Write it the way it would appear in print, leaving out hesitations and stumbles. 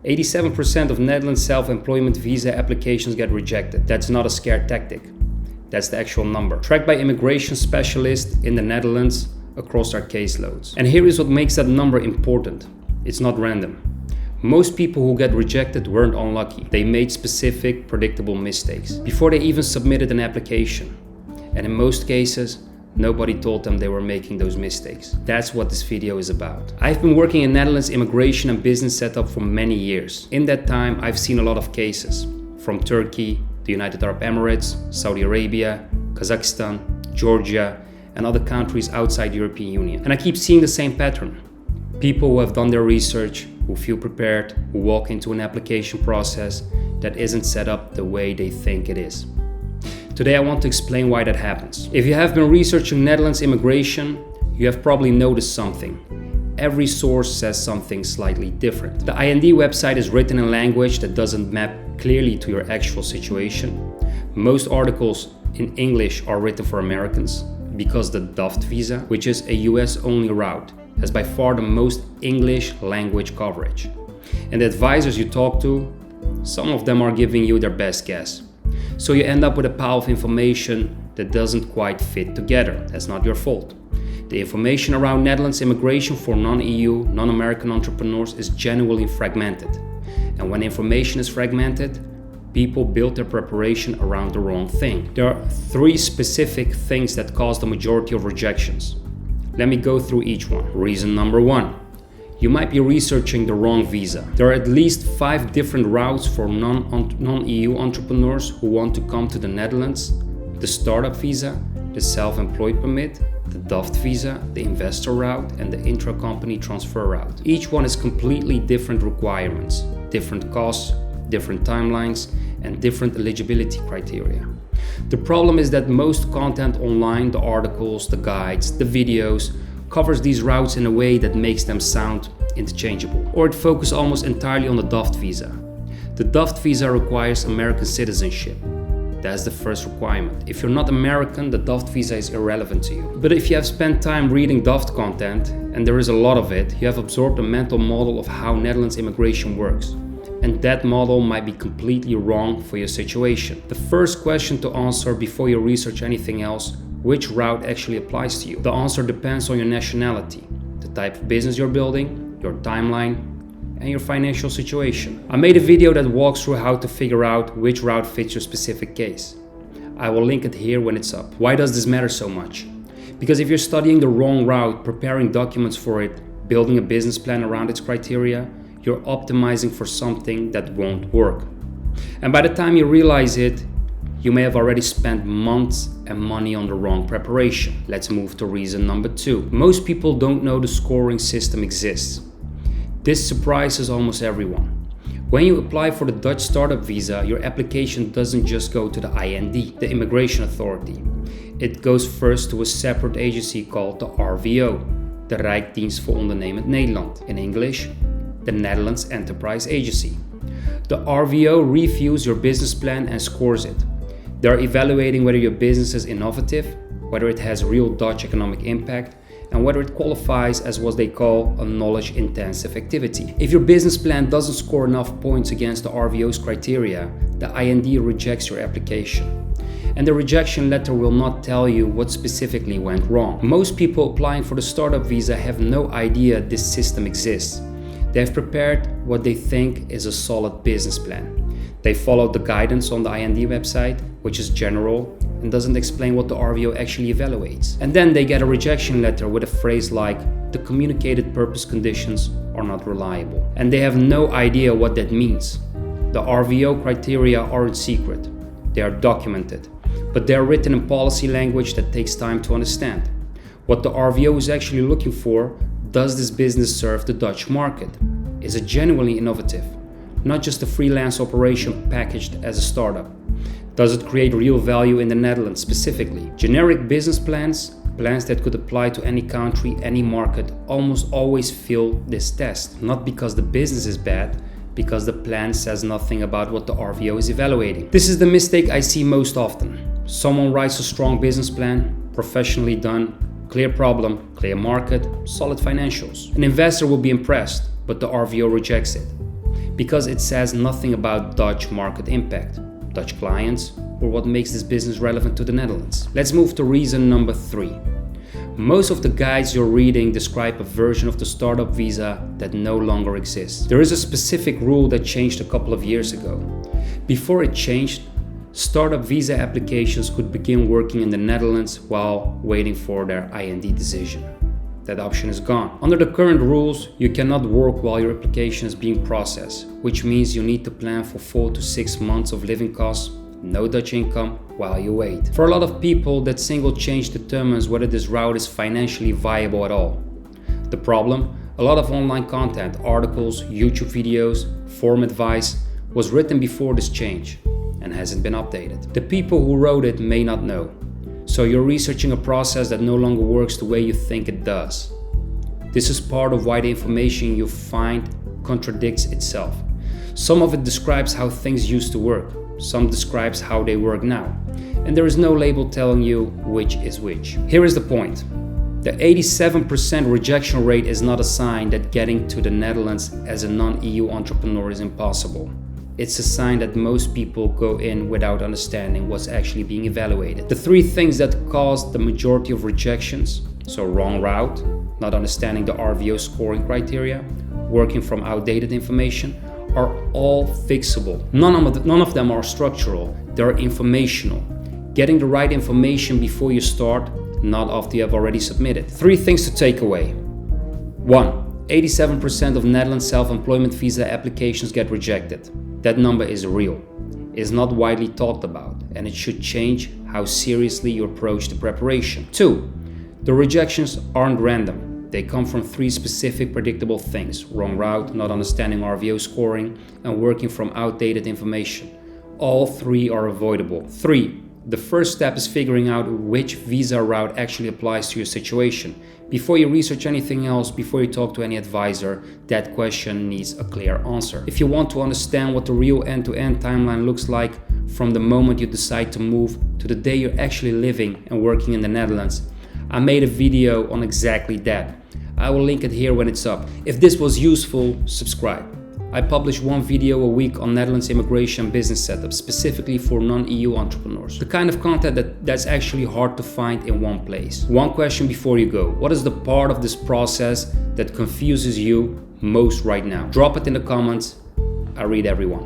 87% of Netherlands self-employment visa applications get rejected. That's not a scare tactic. That's the actual number, tracked by immigration specialists in the Netherlands across our caseloads. And here is what makes that number important. It's not random. Most people who get rejected weren't unlucky. They made specific, predictable mistakes before they even submitted an application. And in most cases, nobody told them they were making those mistakes. That's what this video is about. I've been working in Netherlands immigration and business setup for many years. In that time, I've seen a lot of cases from Turkey, the United Arab Emirates, Saudi Arabia, Kazakhstan, Georgia, and other countries outside the European Union. And I keep seeing the same pattern. People who have done their research, who feel prepared, who walk into an application process that isn't set up the way they think it is. Today I want to explain why that happens. If you have been researching Netherlands immigration, you have probably noticed something. Every source says something slightly different. The IND website is written in language that doesn't map clearly to your actual situation. Most articles in English are written for Americans because the DAFT visa, which is a US-only route, has by far the most English language coverage. And the advisors you talk to, some of them are giving you their best guess. So you end up with a pile of information that doesn't quite fit together. That's not your fault. The information around Netherlands immigration for non-EU, non-American entrepreneurs is genuinely fragmented. And when information is fragmented, people build their preparation around the wrong thing. There are 3 specific things that cause the majority of rejections. Let me go through each one. Reason number 1. You might be researching the wrong visa. There are at least 5 different routes for non-EU entrepreneurs who want to come to the Netherlands: the startup visa, the self-employed permit, the DAFT visa, the investor route, and the intra-company transfer route. Each one has completely different requirements, different costs, different timelines, and different eligibility criteria. The problem is that most content online, the articles, the guides, the videos, covers these routes in a way that makes them sound interchangeable. Or it focuses almost entirely on the DAFT visa. The DAFT visa requires American citizenship. That's the first requirement. If you're not American, the DAFT visa is irrelevant to you. But if you have spent time reading DAFT content, and there is a lot of it, you have absorbed a mental model of how Netherlands immigration works. And that model might be completely wrong for your situation. The first question to answer before you research anything else: which route actually applies to you? The answer depends on your nationality, the type of business you're building, your timeline, and your financial situation. I made a video that walks through how to figure out which route fits your specific case. I will link it here when it's up. Why does this matter so much? Because if you're studying the wrong route, preparing documents for it, building a business plan around its criteria, you're optimizing for something that won't work. And by the time you realize it, you may have already spent months and money on the wrong preparation. Let's move to reason number 2. Most people don't know the scoring system exists. This surprises almost everyone. When you apply for the Dutch startup visa, your application doesn't just go to the IND, the immigration authority. It goes first to a separate agency called the RVO, de Rijksdienst voor Ondernemend Nederland. In English, the Netherlands Enterprise Agency. The RVO reviews your business plan and scores it. They are evaluating whether your business is innovative, whether it has real Dutch economic impact, and whether it qualifies as what they call a knowledge-intensive activity. If your business plan doesn't score enough points against the RVO's criteria, the IND rejects your application. And the rejection letter will not tell you what specifically went wrong. Most people applying for the startup visa have no idea this system exists. They have prepared what they think is a solid business plan. They followed the guidance on the IND website, which is general and doesn't explain what the RVO actually evaluates. And then they get a rejection letter with a phrase like, "the communicated purpose conditions are not reliable." And they have no idea what that means. The RVO criteria aren't secret. They are documented, but they are written in policy language that takes time to understand. What the RVO is actually looking for: does this business serve the Dutch market? Is it genuinely innovative? Not just a freelance operation packaged as a startup. Does it create real value in the Netherlands specifically? Generic business plans that could apply to any country, any market, almost always fail this test. Not because the business is bad, because the plan says nothing about what the RVO is evaluating. This is the mistake I see most often. Someone writes a strong business plan, professionally done, clear problem, clear market, solid financials. An investor will be impressed, but the RVO rejects it. because it says nothing about Dutch market impact, Dutch clients, or what makes this business relevant to the Netherlands. Let's move to reason number 3. Most of the guides you're reading describe a version of the startup visa that no longer exists. There is a specific rule that changed a couple of years ago. Before it changed, startup visa applications could begin working in the Netherlands while waiting for their IND decision. That option is gone. Under the current rules, you cannot work while your application is being processed, which means you need to plan for 4 to 6 months of living costs, no Dutch income, while you wait. For a lot of people, that single change determines whether this route is financially viable at all. The problem? A lot of online content, articles, YouTube videos, forum advice was written before this change and hasn't been updated. The people who wrote it may not know. So you're researching a process that no longer works the way you think it does. This is part of why the information you find contradicts itself. Some of it describes how things used to work. Some describes how they work now. And there is no label telling you which is which. Here is the point. The 87% rejection rate is not a sign that getting to the Netherlands as a non-EU entrepreneur is impossible. It's a sign that most people go in without understanding what's actually being evaluated. The 3 things that cause the majority of rejections, so wrong route, not understanding the RVO scoring criteria, working from outdated information, are all fixable. None of them are structural, they're informational. Getting the right information before you start, not after you have already submitted. 3 things to take away. 1. 87% of Netherlands self-employment visa applications get rejected. That number is real, is not widely talked about, and it should change how seriously you approach the preparation. 2. The rejections aren't random. They come from 3 specific predictable things: wrong route, not understanding RVO scoring, and working from outdated information. All 3 are avoidable. 3. The first step is figuring out which visa route actually applies to your situation. Before you research anything else, before you talk to any advisor, that question needs a clear answer. If you want to understand what the real end-to-end timeline looks like from the moment you decide to move to the day you're actually living and working in the Netherlands, I made a video on exactly that. I will link it here when it's up. If this was useful, subscribe. I publish 1 video a week on Netherlands immigration business setup, specifically for non-EU entrepreneurs. The kind of content that's actually hard to find in one place. One question before you go: what is the part of this process that confuses you most right now? Drop it in the comments. I read everyone.